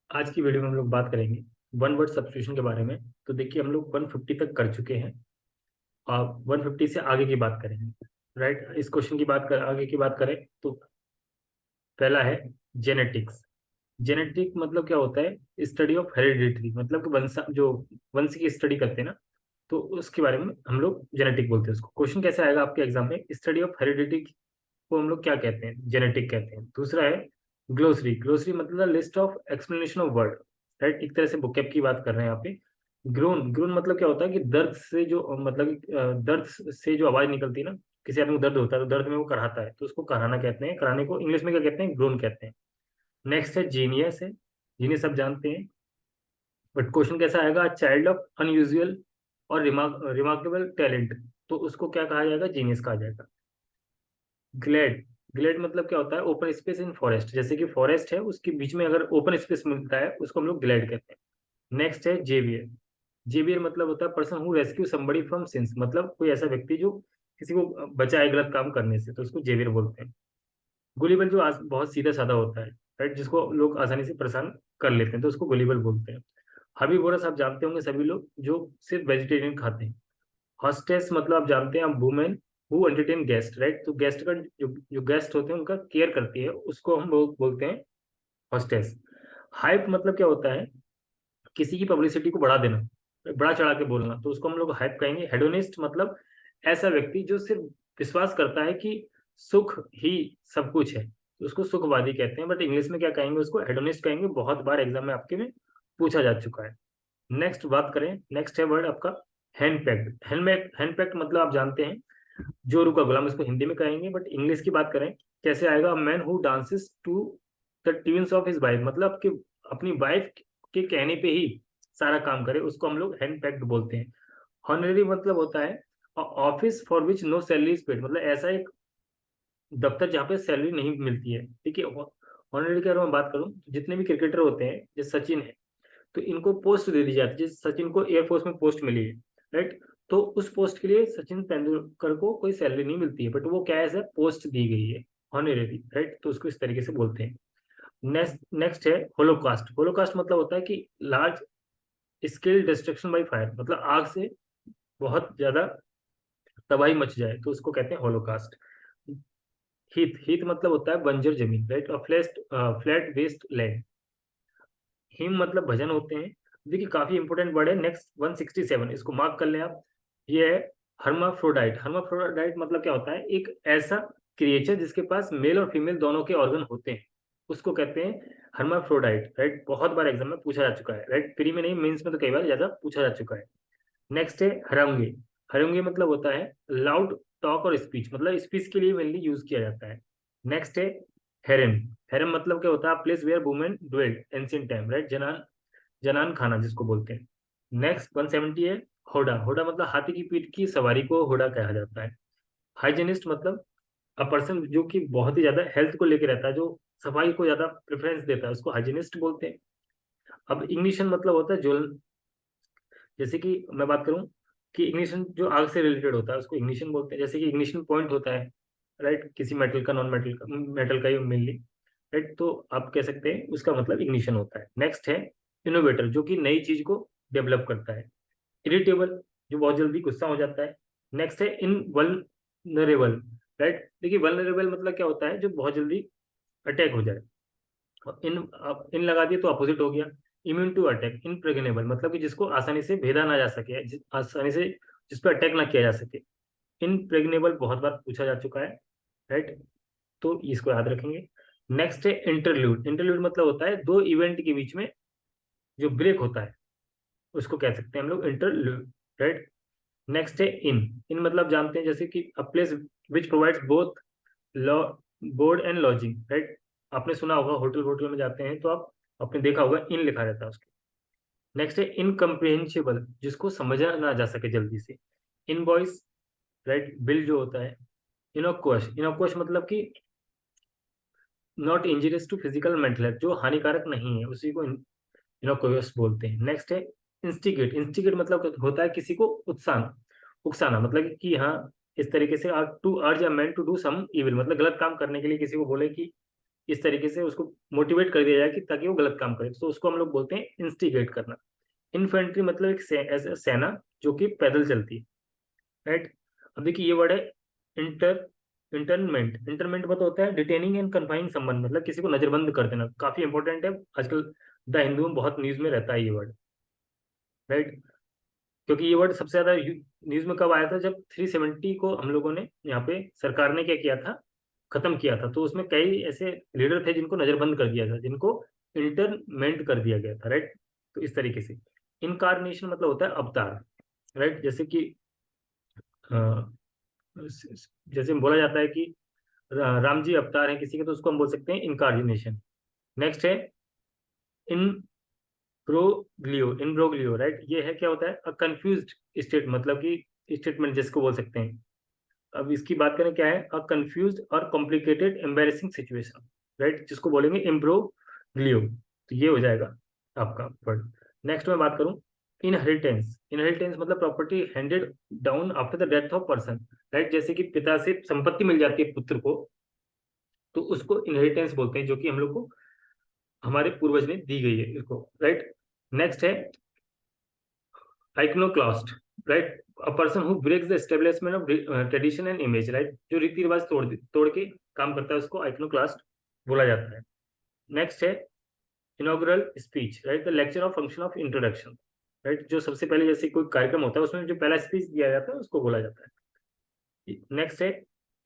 आज की वीडियो में हम लोग बात करेंगे वन वर्ड सब्स्टिट्यूशन के बारे में। तो देखिए हम लोग 150 तक कर चुके हैं और 150 से आगे की बात करेंगे। राइट, इस क्वेश्चन की बात कर आगे की बात करें तो पहला है जेनेटिक्स। जेनेटिक मतलब क्या होता है? स्टडी ऑफ हेरिडिटी, मतलब कि वंश की स्टडी करते हैं ना, तो उसके बारे में हम लोग जेनेटिक बोलते हैं उसको। क्वेश्चन कैसे आएगा आपके एग्जाम में? स्टडी ऑफ हेरिडिटी को हम लोग क्या कहते हैं? जेनेटिक कहते हैं। दूसरा है ग्लोसरी। ग्लोसरी मतलब list of explanation of word. Right, एक तरह से बुकेब की बात कर रहे हैं यहाँ पे। ग्रोन, ग्रोन मतलब क्या होता है कि दर्द से जो मतलब दर्द से जो आवाज निकलती है ना, किसी आदमी को दर्द होता है तो दर्द में वो कराहता है, तो उसको कराना कहते हैं। कराने को इंग्लिश में क्या कहते हैं? ग्रोन कहते हैं। नेक्स्ट है जीनियस है। जीनियस सब जानते हैं, बट क्वेश्चन कैसा आएगा? चाइल्ड ऑफ अनयूजुअल और रिमार्केबल टैलेंट, तो उसको क्या कहा जाएगा? जीनियस कहा जाएगा। ग्लेड, ग्लेड मतलब क्या होता है? ओपन स्पेस इन फॉरेस्ट, जैसे कि फॉरेस्ट है उसके बीच में अगर ओपन स्पेस मिलता है उसको हम लोग ग्लेड कहते हैं। नेक्स्ट है जेवियर। जेवियर मतलब होता है person who rescue somebody from since, मतलब कोई ऐसा व्यक्ति जो किसी को बचाए गलत काम करने से, तो उसको जेवियर बोलते हैं। गुलिबल जो बहुत सीधा साधा होता है, राइट, जिसको लोग आसानी से परेशान कर लेते हैं, तो उसको गुलिबल बोलते हैं। हर्बीवोरस आप जानते होंगे सभी लोग, जो सिर्फ वेजिटेरियन खाते हैं। हॉस्टेस मतलब आप जानते हैं, आप women who entertain guest, right, तो गेस्ट का जो गेस्ट होते हैं उनका केयर करती है, उसको हम लोग बोलते हैं हॉस्टेस। हाइप मतलब क्या होता है? किसी की पब्लिसिटी को बढ़ा देना, बढ़ा चढ़ा के बोलना, तो उसको हम लोग हाइप कहेंगे। हेडोनिस्ट मतलब ऐसा व्यक्ति जो सिर्फ विश्वास करता है कि सुख ही सब कुछ है, तो उसको सुखवादी कहते हैं। बट इंग्लिश में क्या कहेंगे? उसको हेडोनिस्ट कहेंगे। बहुत बार एग्जाम में आपके में पूछा जा चुका है। नेक्स्ट बात करें, नेक्स्ट है वर्ड आपका हैंड पैक्ड। हैंड पैक्ड मतलब आप जानते हैं जोरू का गुलाम, इसको हिंदी में कहेंगे। बट इंग्लिश की बात करें कैसे आएगा? Man who dances to the tunes of his wife, मतलब कि अपनी वाइफ के कहने पे ही सारा काम करे, उसको हम लोग हैंड पैक्ड बोलते हैं। हॉनररी मतलब होता है office for which no salary is paid, मतलब ऐसा एक दफ्तर जहाँ पे सैलरी नहीं मिलती है। ठीक है, हॉनररी की अगर मैं बात करूँ तो जितने भी क्रिकेटर होते हैं, जैसे सचिन है, तो इनको पोस्ट दे दी जाती है। जैसे सचिन को एयरफोर्स में पोस्ट मिली है, राइट, तो उस पोस्ट के लिए सचिन तेंदुलकर को कोई सैलरी नहीं मिलती है, बट वो क्या है? पोस्ट दी गई है, हॉनरेरी, राइट, तो उसको इस तरीके से बोलते हैं। नेक्स्ट नेक्स्ट है होलोकास्ट। होलोकास्ट मतलब होता है कि large scale destruction by fire, मतलब आग से बहुत ज्यादा तबाही मच जाए, तो उसको कहते हैं होलोकास्ट। हीथ, हीथ मतलब होता है बंजर जमीन, राइट, और फ्लैट वेस्ट लैंड। हिम मतलब भजन होते हैं। देखिए काफी इंपोर्टेंट वर्ड है। नेक्स्ट 167, इसको मार्क कर लें आप। ये है हर्माफ्रोडाइट। हर्माफ्रोडाइट मतलब क्या होता है? एक ऐसा क्रिएचर जिसके पास मेल और फीमेल दोनों के ऑर्गन होते हैं, उसको कहते हैं हर्माफ्रोडाइट, राइट। बहुत बार एग्जाम में पूछा जा चुका है, राइट, प्री में नहीं, मेंस में तो कई बार ज्यादा पूछा जा चुका है। नेक्स्ट है हरंगे। हरंगे मतलब होता है लाउड टॉक और स्पीच, मतलब स्पीच के लिए मेनली यूज किया जाता है। नेक्स्ट है हेरम। हेरम मतलब क्या होता है? Place where women dwelled ancient time, right, जनान, जनान खाना जिसको बोलते हैं। नेक्स्ट 170 है होडा। होडा मतलब हाथी की पीठ की सवारी को होडा कहा जाता है। हाइजीनिस्ट मतलब अ पर्सन जो कि बहुत ही ज्यादा हेल्थ को लेकर रहता है, जो सफाई को ज्यादा प्रेफरेंस देता है, उसको हाइजीनिस्ट बोलते हैं। अब इग्निशन मतलब होता है ज्वलन, जैसे कि मैं बात करूं कि इग्निशन जो आग से रिलेटेड होता है उसको इग्निशन बोलते हैं। जैसे कि इग्निशन पॉइंट होता है, राइट, किसी मेटल का, नॉन मेटल का, मेटल का ही मेनली, राइट, तो आप कह सकते हैं उसका मतलब इग्निशन होता है। नेक्स्ट है इनोवेटर, जो कि नई चीज को डेवलप करता है। इरिटेबल, जो बहुत जल्दी गुस्सा हो जाता है। नेक्स्ट है इनवल्नरेबल, राइट, देखिए वल्नरेबल मतलब क्या होता है? जो बहुत जल्दी अटैक हो जाए। और इन लगा दिए तो अपोजिट हो गया। Immune to attack. इनप्रेग्नेबल मतलब कि जिसको आसानी से भेदा ना जा सके, आसानी से जिस पर अटैक ना किया जा सके। इनप्रेग्नेबल बहुत बार पूछा जा चुका है, राइट, तो इसको याद रखेंगे। नेक्स्ट है इंटरल्यूड। इंटरल्यूड मतलब होता है दो इवेंट के बीच में जो ब्रेक होता है, उसको कह सकते हैं हम लोग इंटरल्यूड, राइट। नेक्स्ट है इन। इन मतलब जानते हैं, जैसे कि a place which provides both law board and lodging, right, आपने सुना होगा होटल, होटल में जाते हैं तो आप आपने देखा होगा इन लिखा रहता है उसके। नेक्स्ट है इनकम्प्रिहेंसिबल, जिसको समझा ना जा सके जल्दी से। इनवॉइस, राइट, बिल जो होता है। इनोक्वस, इनोक्वस मतलब कि not injurious to physical mental health, जो हानिकारक नहीं है, उसी को इनोक्वस बोलते हैं। नेक्स्ट है इंस्टिगेट। इंस्टिगेट मतलब होता है किसी को उत्साहन, उकसाना, मतलब कि हाँ, इस तरीके से to urge a man to do some evil, मतलब गलत काम करने के लिए किसी को बोले कि इस तरीके से उसको मोटिवेट कर दिया जाए कि ताकि वो गलत काम करे, तो उसको हम लोग बोलते हैं इंस्टिगेट करना। इन्फेंट्री मतलब एक ऐसा सेना जो कि पैदल चलती है, राइट। अब देखिए ये वर्ड है इंटर इंटरमेंट। इंटरमेंट मतलब होता है डिटेनिंग एंड कन्फाइनिंग समवन, मतलब किसी को नजरबंद कर देना, काफी इंपॉर्टेंट है आजकल द हिंदू में बहुत न्यूज में रहता है ये वर्ड, राइट। क्योंकि ये वर्ड सबसे ज्यादा न्यूज में कब आया था, जब 370 को हम लोगों ने यहाँ पे सरकार ने क्या किया था, खत्म किया था। तो उसमें कई ऐसे लीडर थे जिनको नजरबंद कर दिया था, जिनको इंटरमेंट कर दिया गया था, राइट। तो इस तरीके से इनकारनेशन मतलब होता है अवतार, राइट। जैसे कि अ, जैसे बोला जाता है कि राम जी अवतार है किसी के, तो उसको हम बोल सकते हैं इनकारनेशन। नेक्स्ट है इनब्रोग्लियो, राइट। ये है क्या होता है, अ कंफ्यूज्ड स्टेट, मतलब कि स्टेटमेंट जिसको बोल सकते हैं। अब इसकी बात करें क्या है, अ कंफ्यूज्ड और कॉम्प्लिकेटेड एम्बेरसिंग सिचुएशन, राइट, जिसको बोलेंगे इम्ब्रोग्लियो। तो ये हो जाएगा आपका वर्ड। नेक्स्ट मैं बात करूं इनहेरिटेंस। इनहेरिटेंस मतलब property handed down after the death of person, right. जैसे कि पिता से संपत्ति मिल जाती है पुत्र को, तो उसको इनहेरिटेंस बोलते हैं, जो कि हम लोग को हमारे पूर्वज ने दी गई है इसको, राइट। नेक्स्ट है iconoclast, right, a person who breaks the establishment of tradition and image, right, जो रीति रिवाज तोड़ के काम करता है उसको iconoclast बोला जाता है। नेक्स्ट है inaugural speech, right, the lecture of function of introduction, right, जो सबसे पहले जैसे कोई कार्यक्रम होता है उसमें जो पहला स्पीच दिया जाता है उसको बोला जाता है। नेक्स्ट है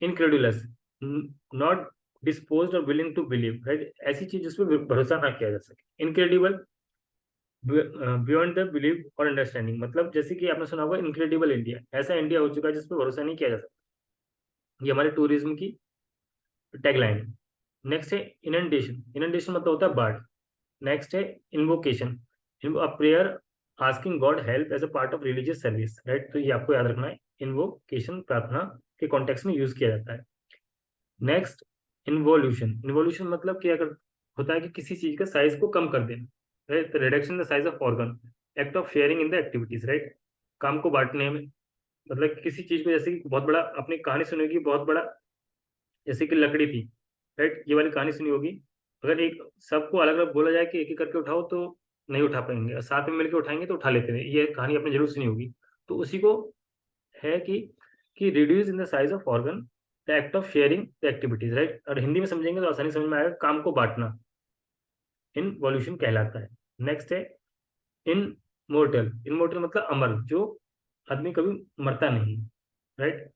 इनक्रेडुलस, नॉट डिस्पोज्ड और विलिंग टू बिलीव, राइट, ऐसी चीज जिसमें भरोसा ना किया जा सके। इनक्रेडिबल, बियॉन्ड द बिलीव और अंडरस्टैंडिंग, मतलब जैसे कि आपने सुना होगा इनक्रेडिबल इंडिया, ऐसा इंडिया हो चुका है जिस पर भरोसा नहीं किया जा सकता। ये हमारे टूरिज्म की टैगलाइन है। नेक्स्ट है इनंडेशन। इनंडेशन मतलब होता है बाढ़। नेक्स्ट है invocation, a prayer asking God help as a part of religious service, right. तो ये आपको याद रखना है, इन्वोकेशन प्रार्थना के कॉन्टेक्स्ट में यूज किया जाता है। Next involution. इन्वोल्यूशन मतलब कि अगर होता है कि किसी चीज का साइज को कम कर देना, right, reduction the size of organ, act of sharing in the activities, right, काम को बांटने में। मतलब किसी चीज को, जैसे कि बहुत बड़ा, आपने कहानी सुनी होगी बहुत बड़ा, जैसे कि लकड़ी थी, राइट, ये वाली कहानी सुनी होगी। अगर एक सबको अलग अलग बोला जाए कि एक एक करके उठाओ तो नहीं उठा पाएंगे, और साथ में मिलकर उठाएंगे तो उठा लेते हैं, ये कहानी आपने जरूर सुनी होगी। तो उसी को है कि reduce in the size of organ, the act of sharing the activities, right. और हिंदी में समझेंगे तो आसानी समझ में आएगा, काम को बांटना इनवॉल्यूशन कहलाता है। नेक्स्ट है इनमोर्टल। इनमोर्टल मतलब अमर, जो आदमी कभी मरता नहीं, राइट।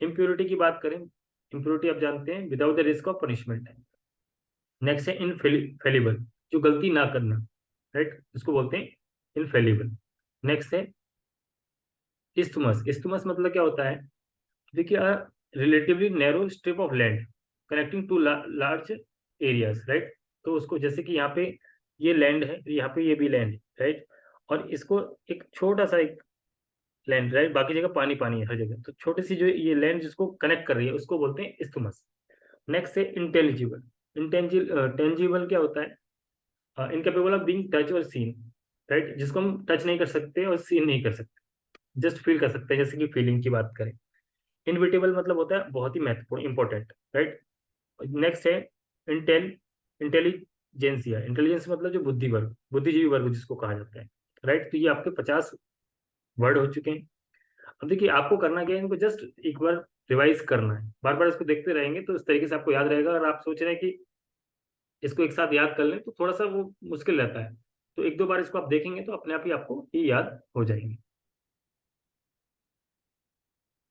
इम्प्योरिटी की बात करें, इम्प्योरिटी आप जानते हैं without the risk of punishment. Next है इनफेलिबल, जो गलती ना करना, राइट, उसको बोलते हैं इनफेलिबल। नेक्स्ट है इस्थमस। इस्थमस मतलब क्या होता है, देखिए relatively narrow strip of land connecting two large areas, right. तो उसको जैसे कि यहाँ पे ये लैंड है, यहाँ पे ये भी लैंड है, राइट, और इसको एक छोटा सा एक लैंड, राइट, बाकी जगह पानी पानी है हर जगह, तो छोटी सी जो ये लैंड जिसको कनेक्ट कर रही है उसको बोलते हैं इस्थमस। नेक्स्ट है इंटेलिजिबल। टेंजिबल क्या होता है, इनकेपेबल ऑफ बीइंग टच और सीन, राइट, जिसको हम टच नहीं कर सकते और सीन नहीं कर सकते, जस्ट फील कर सकते हैं, जैसे कि फीलिंग की बात करें। इनविटेबल मतलब होता है बहुत ही महत्वपूर्ण, इंपॉर्टेंट, राइट। नेक्स्ट है इंटेल इंटेलिजेंसिया। इंटेलिजेंस मतलब जो बुद्धि वर्ग, बुद्धिजीवी वर्ग जिसको कहा जाता है, राइट। तो ये आपके 50 वर्ड हो चुके हैं। अब देखिए आपको करना क्या है, इनको जस्ट एक बार रिवाइज करना है, बार बार इसको देखते रहेंगे तो इस तरीके से आपको याद रहेगा। अगर आप सोच रहे हैं कि इसको एक साथ याद कर लें तो थोड़ा सा वो मुश्किल रहता है, तो एक दो बार इसको आप देखेंगे तो अपने आप ही आपको ये याद हो जाएंगे।